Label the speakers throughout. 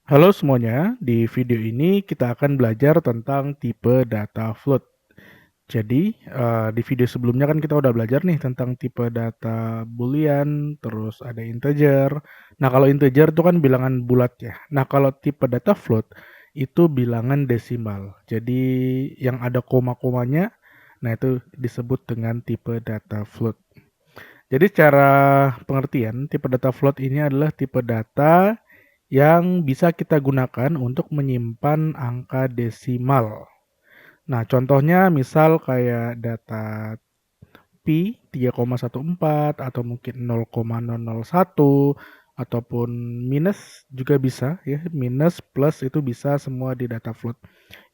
Speaker 1: Halo semuanya, di video ini kita akan belajar tentang tipe data float. Jadi, di video sebelumnya kan kita udah belajar nih tentang tipe data boolean, terus ada integer. Nah, kalau integer itu kan bilangan bulat ya. Nah, kalau tipe data float itu bilangan desimal. Jadi, yang ada koma-komanya, nah itu disebut dengan tipe data float. Jadi secara pengertian, tipe data float ini adalah tipe data yang bisa kita gunakan untuk menyimpan angka desimal. Nah, contohnya misal kayak data pi 3,14 atau mungkin 0,001 ataupun minus juga bisa ya, minus plus itu bisa semua di data float.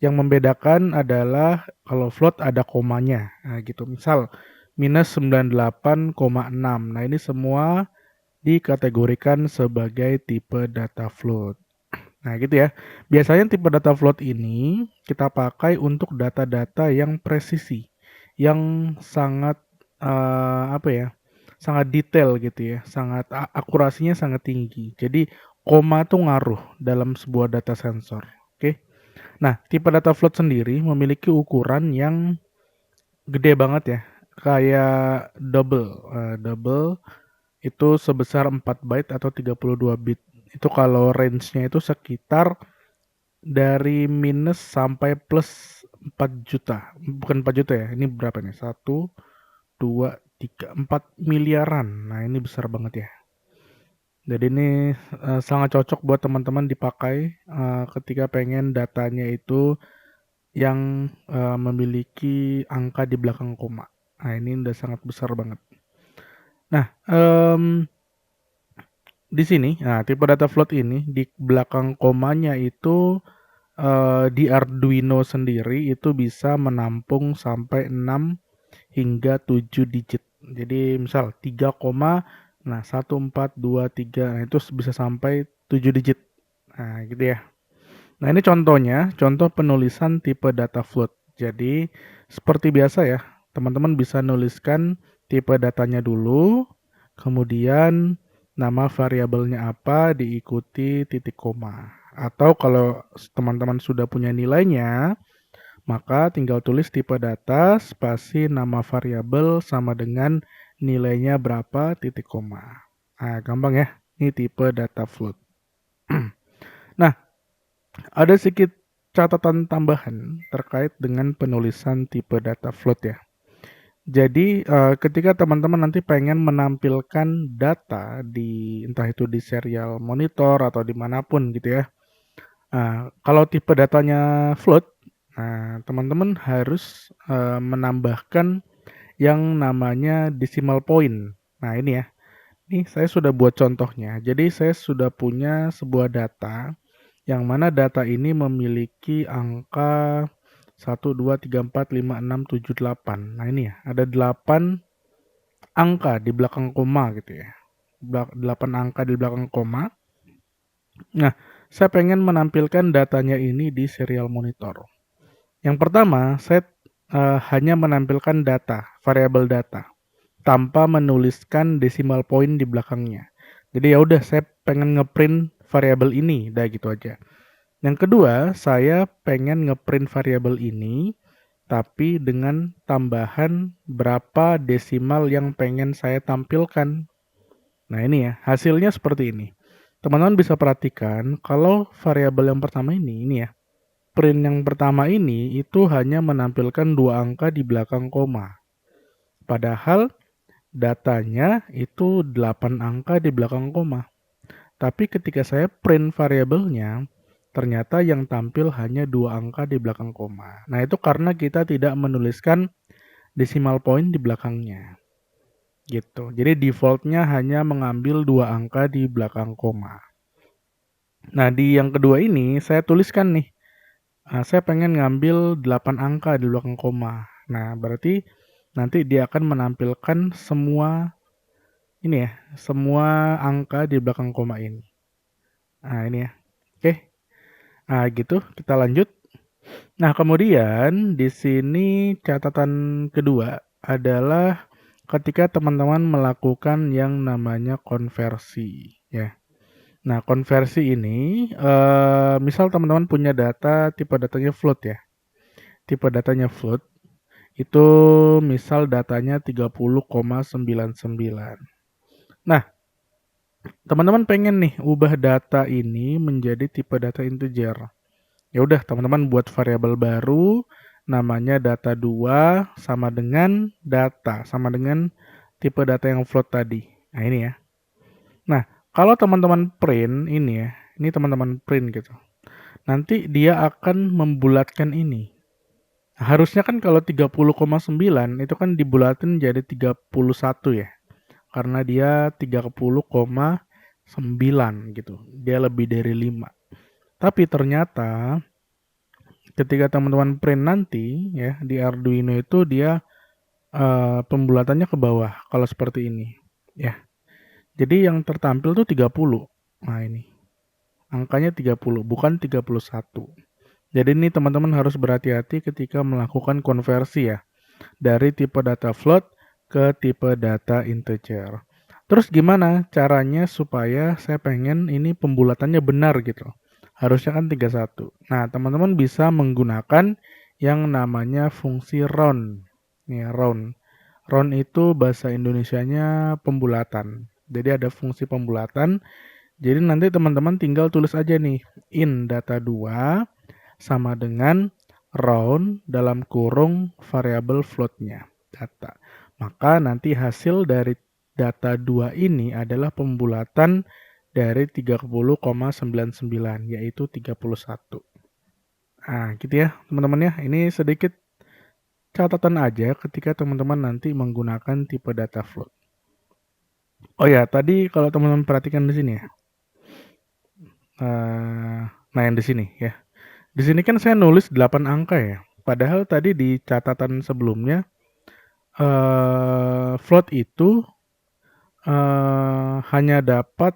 Speaker 1: Yang membedakan adalah kalau float ada komanya. Nah, gitu. Misal minus 98,6. Nah, ini semua dikategorikan sebagai tipe data float. Nah, gitu ya. Biasanya tipe data float ini kita pakai untuk data-data yang presisi, yang sangat apa ya? Sangat detail gitu ya, sangat akurasinya sangat tinggi. Jadi koma tuh ngaruh dalam sebuah data sensor. Oke. Nah, tipe data float sendiri memiliki ukuran yang gede banget ya. Kayak double, double itu sebesar 4 byte atau 32 bit. Itu kalau range-nya itu sekitar dari minus sampai plus 4 juta. Bukan 4 juta ya, ini berapa nih? 1, 2, 3, 4 miliaran. Nah, ini besar banget ya. Jadi ini sangat cocok buat teman-teman dipakai ketika pengen datanya itu yang memiliki angka di belakang koma. Nah, ini udah sangat besar banget. Nah, di sini, nah tipe data float ini di belakang komanya itu di Arduino sendiri itu bisa menampung sampai 6 hingga 7 digit. Jadi misal 3, nah 1, 4, 2, 3, nah itu bisa sampai 7 digit. Nah gitu ya. Nah ini contohnya, contoh penulisan tipe data float. Jadi seperti biasa ya, teman-teman bisa nuliskan tipe datanya dulu, kemudian nama variabelnya apa diikuti titik koma. Atau kalau teman-teman sudah punya nilainya, maka tinggal tulis tipe data spasi nama variabel sama dengan nilainya berapa titik koma. Nah, gampang ya. Ini tipe data float. Nah, ada sedikit catatan tambahan terkait dengan penulisan tipe data float ya. Jadi ketika teman-teman nanti pengen menampilkan data di entah itu di serial monitor atau dimanapun gitu ya. Nah, kalau tipe datanya float, nah teman-teman harus menambahkan yang namanya decimal point. Nah ini ya, ini saya sudah buat contohnya. Jadi saya sudah punya sebuah data yang mana data ini memiliki angka 1, 2, 3, 4, 5, 6, 7, 8. Nah ini ya, ada 8 angka di belakang koma gitu ya. 8 angka di belakang koma. Nah, saya pengen menampilkan datanya ini di serial monitor. Yang pertama, saya hanya menampilkan data, variabel data, tanpa menuliskan decimal point di belakangnya. Jadi ya udah saya pengen ngeprint variabel ini, udah gitu aja. Yang kedua, saya pengen ngeprint variabel ini tapi dengan tambahan berapa desimal yang pengen saya tampilkan. Nah, ini ya, hasilnya seperti ini. Teman-teman bisa perhatikan kalau variabel yang pertama ini ya, print yang pertama ini itu hanya menampilkan 2 angka di belakang koma. Padahal datanya itu 8 angka di belakang koma. Tapi ketika saya print variabelnya, ternyata yang tampil hanya 2 angka di belakang koma. Nah, itu karena kita tidak menuliskan decimal point di belakangnya. Gitu. Jadi defaultnya hanya mengambil 2 angka di belakang koma. Nah, di yang kedua ini saya tuliskan nih. Saya pengen ngambil 8 angka di belakang koma. Nah, berarti nanti dia akan menampilkan semua ini ya, semua angka di belakang koma ini. Nah, ini ya. Oke. Nah, gitu. Kita lanjut. Nah, kemudian di sini catatan kedua adalah ketika teman-teman melakukan yang namanya konversi, ya. Nah, konversi ini, misal teman-teman punya data, tipe datanya float ya. Tipe datanya float, itu misal datanya 30,99. Nah, teman-teman pengen nih ubah data ini menjadi tipe data integer. Ya udah, teman-teman buat variabel baru, namanya data2 sama dengan data, sama dengan tipe data yang float tadi. Nah, ini ya. Nah, kalau teman-teman print ini ya, ini teman-teman print gitu. Nanti dia akan membulatkan ini. Harusnya kan kalau 30,9 itu kan dibulatin jadi 31 ya. Karena dia 30,9 gitu. Dia lebih dari 5. Tapi ternyata ketika teman-teman print nanti ya di Arduino itu dia pembulatannya ke bawah kalau seperti ini ya. Jadi yang tertampil tuh 30. Nah, ini. Angkanya 30 bukan 31. Jadi ini teman-teman harus berhati-hati ketika melakukan konversi ya, dari tipe data float ke tipe data integer. Terus gimana caranya supaya saya pengen ini pembulatannya benar gitu? Harusnya kan 31. Nah, teman-teman bisa menggunakan yang namanya fungsi round. Nih, round. Round itu bahasa Indonesianya pembulatan. Jadi ada fungsi pembulatan. Jadi nanti teman-teman tinggal tulis aja nih, in data2 sama dengan round dalam kurung variabel floatnya data. Maka nanti hasil dari data 2 ini adalah pembulatan dari 30,99 yaitu 31. Nah, gitu ya teman-teman ya. Ini sedikit catatan aja ketika teman-teman nanti menggunakan tipe data float. Oh ya, tadi kalau teman-teman perhatikan di sini ya. Nah, yang di sini ya. Di sini kan saya nulis 8 angka ya. Padahal tadi di catatan sebelumnya float itu hanya dapat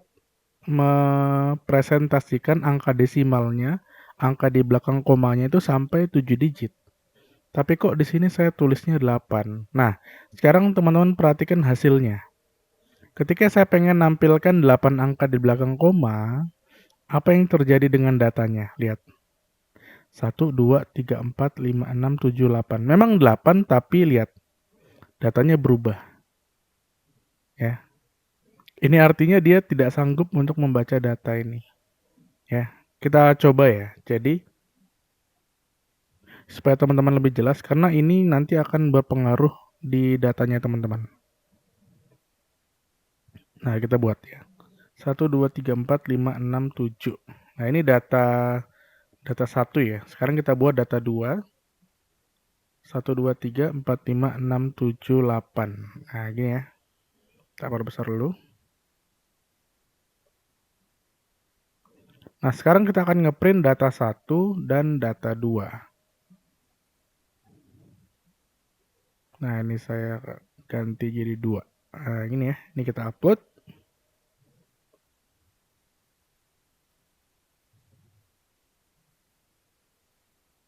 Speaker 1: mepresentasikan angka desimalnya, angka di belakang komanya itu sampai 7 digit. Tapi kok di sini saya tulisnya 8. Nah, sekarang teman-teman perhatikan hasilnya. Ketika saya pengen nampilkan 8 angka di belakang koma, apa yang terjadi dengan datanya? Lihat. 1, 2, 3, 4, 5, 6, 7, 8. Memang 8, tapi lihat. Datanya berubah. Ya. Ini artinya dia tidak sanggup untuk membaca data ini. Ya. Kita coba ya. Jadi, supaya teman-teman lebih jelas, karena ini nanti akan berpengaruh di datanya teman-teman. Nah, kita buat ya. 1, 2, 3, 4, 5, 6, 7. Nah, ini data 1 ya. Sekarang kita buat data 2. 1, 2, 3, 4, 5, 6, 7, 8. Nah, gini ya. Kita perbesar dulu. Nah, sekarang kita akan ngeprint data 1 dan data 2. Nah, ini saya ganti jadi 2. Nah, gini ya. Ini kita upload.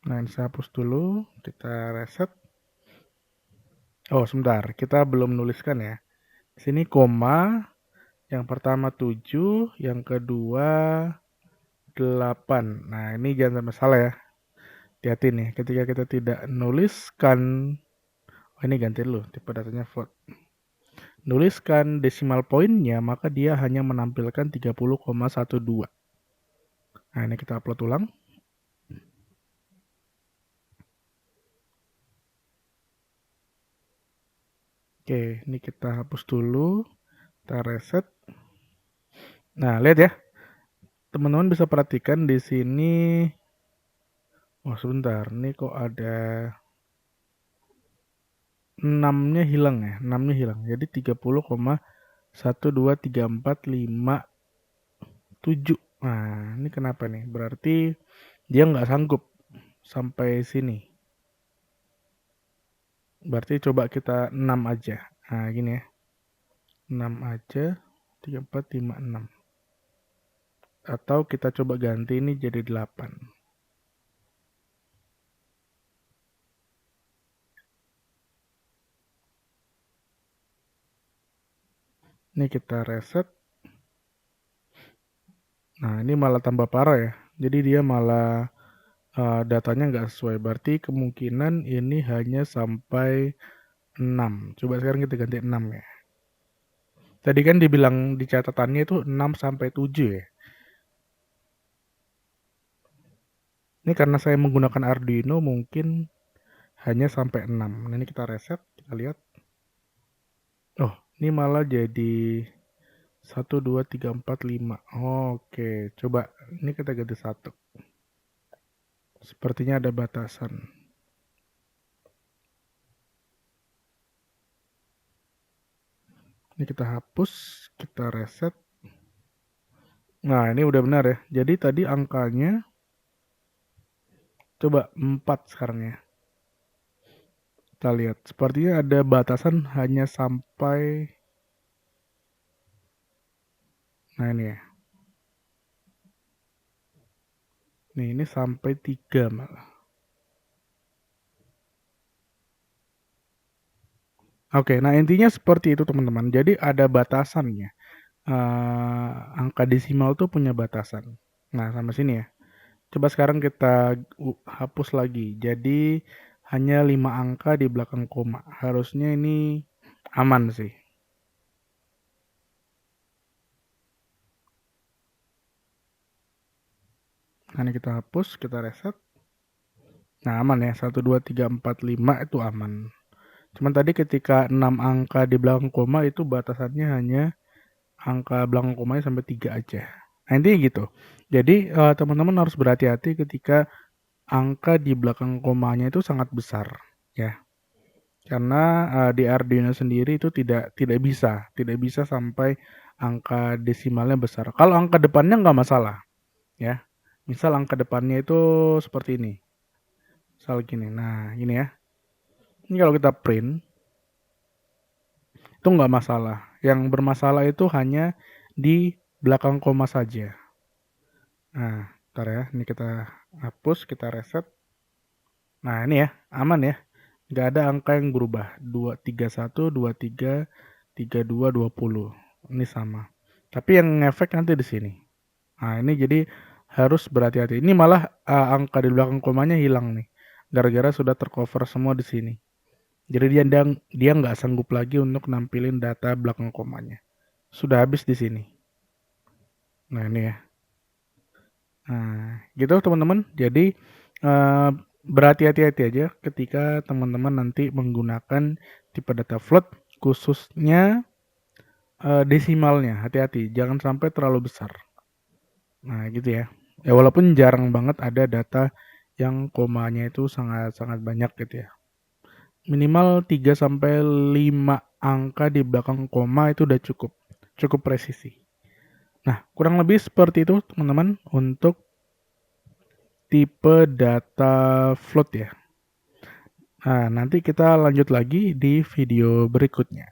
Speaker 1: Nah, ini saya hapus dulu. Kita reset. Oh, sebentar. Kita belum nuliskan ya. Di sini koma. Yang pertama 7. Yang kedua 8. Nah, ini jangan sampai salah ya. Hati-hati nih. Ketika kita tidak nuliskan. Oh, ini ganti dulu. Tipe datanya float. Nuliskan decimal pointnya, maka dia hanya menampilkan 30,12. Nah, ini kita upload ulang. Oke, ini kita hapus dulu. Kita reset. Nah, lihat ya. Teman-teman bisa perhatikan di sini. Oh, sebentar. Ini kok ada 6-nya hilang ya. 6-nya hilang. Jadi 30,123457. Nah, ini kenapa nih? Berarti dia nggak sanggup sampai sini. Berarti coba kita 6 aja. Nah, gini ya. 6 aja. 3, 4, 5, 6. Atau kita coba ganti ini jadi 8. Ini kita reset. Nah, ini malah tambah parah ya. Jadi dia malah datanya nggak sesuai. Berarti kemungkinan ini hanya sampai 6. Coba sekarang kita ganti 6 ya. Tadi kan dibilang di catatannya itu 6 sampai 7 ya. Ini karena saya menggunakan Arduino mungkin hanya sampai 6. Nah, ini kita reset, kita lihat. Oh, ini malah jadi 1, 2, 3, 4, 5. Oke, coba ini kita ganti 1. Sepertinya ada batasan. Ini kita hapus, kita reset. Nah, ini udah benar ya. Jadi tadi angkanya coba 4 sekarang ya. Kita lihat, sepertinya ada batasan hanya sampai, nah ini ya. Nih, ini sampai 3 malah. Oke, nah intinya seperti itu teman-teman. Jadi ada batasannya. Angka desimal tuh punya batasan. Nah, sama sini ya. Coba sekarang kita hapus lagi. Jadi hanya 5 angka di belakang koma. Harusnya ini aman sih. Nah, ini kita hapus, kita reset. Nah, aman ya. 1, 2, 3, 4, 5 itu aman. Cuman tadi ketika 6 angka di belakang koma itu batasannya hanya angka belakang komanya sampai 3 aja. Nah, intinya gitu. Jadi teman-teman harus berhati-hati ketika angka di belakang komanya itu sangat besar ya. Karena di Arduino sendiri itu tidak bisa sampai angka desimalnya besar. Kalau angka depannya nggak masalah ya. Misal angka depannya itu seperti ini. Misal gini. Nah, ini ya. Ini kalau kita print itu nggak masalah. Yang bermasalah itu hanya di belakang koma saja. Nah, ntar ya. Ini kita hapus, kita reset. Nah, ini ya. Aman ya. Nggak ada angka yang berubah. 231, 23, 32, 20. Ini sama. Tapi yang ngefek nanti di sini. Nah, ini jadi harus berhati-hati. Ini malah angka di belakang komanya hilang nih. Gara-gara sudah tercover semua di sini. Jadi dia nggak sanggup lagi untuk nampilin data belakang komanya. Sudah habis di sini. Nah, ini ya. Nah, gitu teman-teman. Jadi berhati-hati aja ketika teman-teman nanti menggunakan tipe data float, khususnya desimalnya. Hati-hati, jangan sampai terlalu besar. Nah, gitu ya. Ya walaupun jarang banget ada data yang komanya itu sangat-sangat banyak gitu ya. Minimal 3 sampai 5 angka di belakang koma itu udah cukup. Cukup presisi. Nah, kurang lebih seperti itu teman-teman untuk tipe data float ya. Nah, nanti kita lanjut lagi di video berikutnya.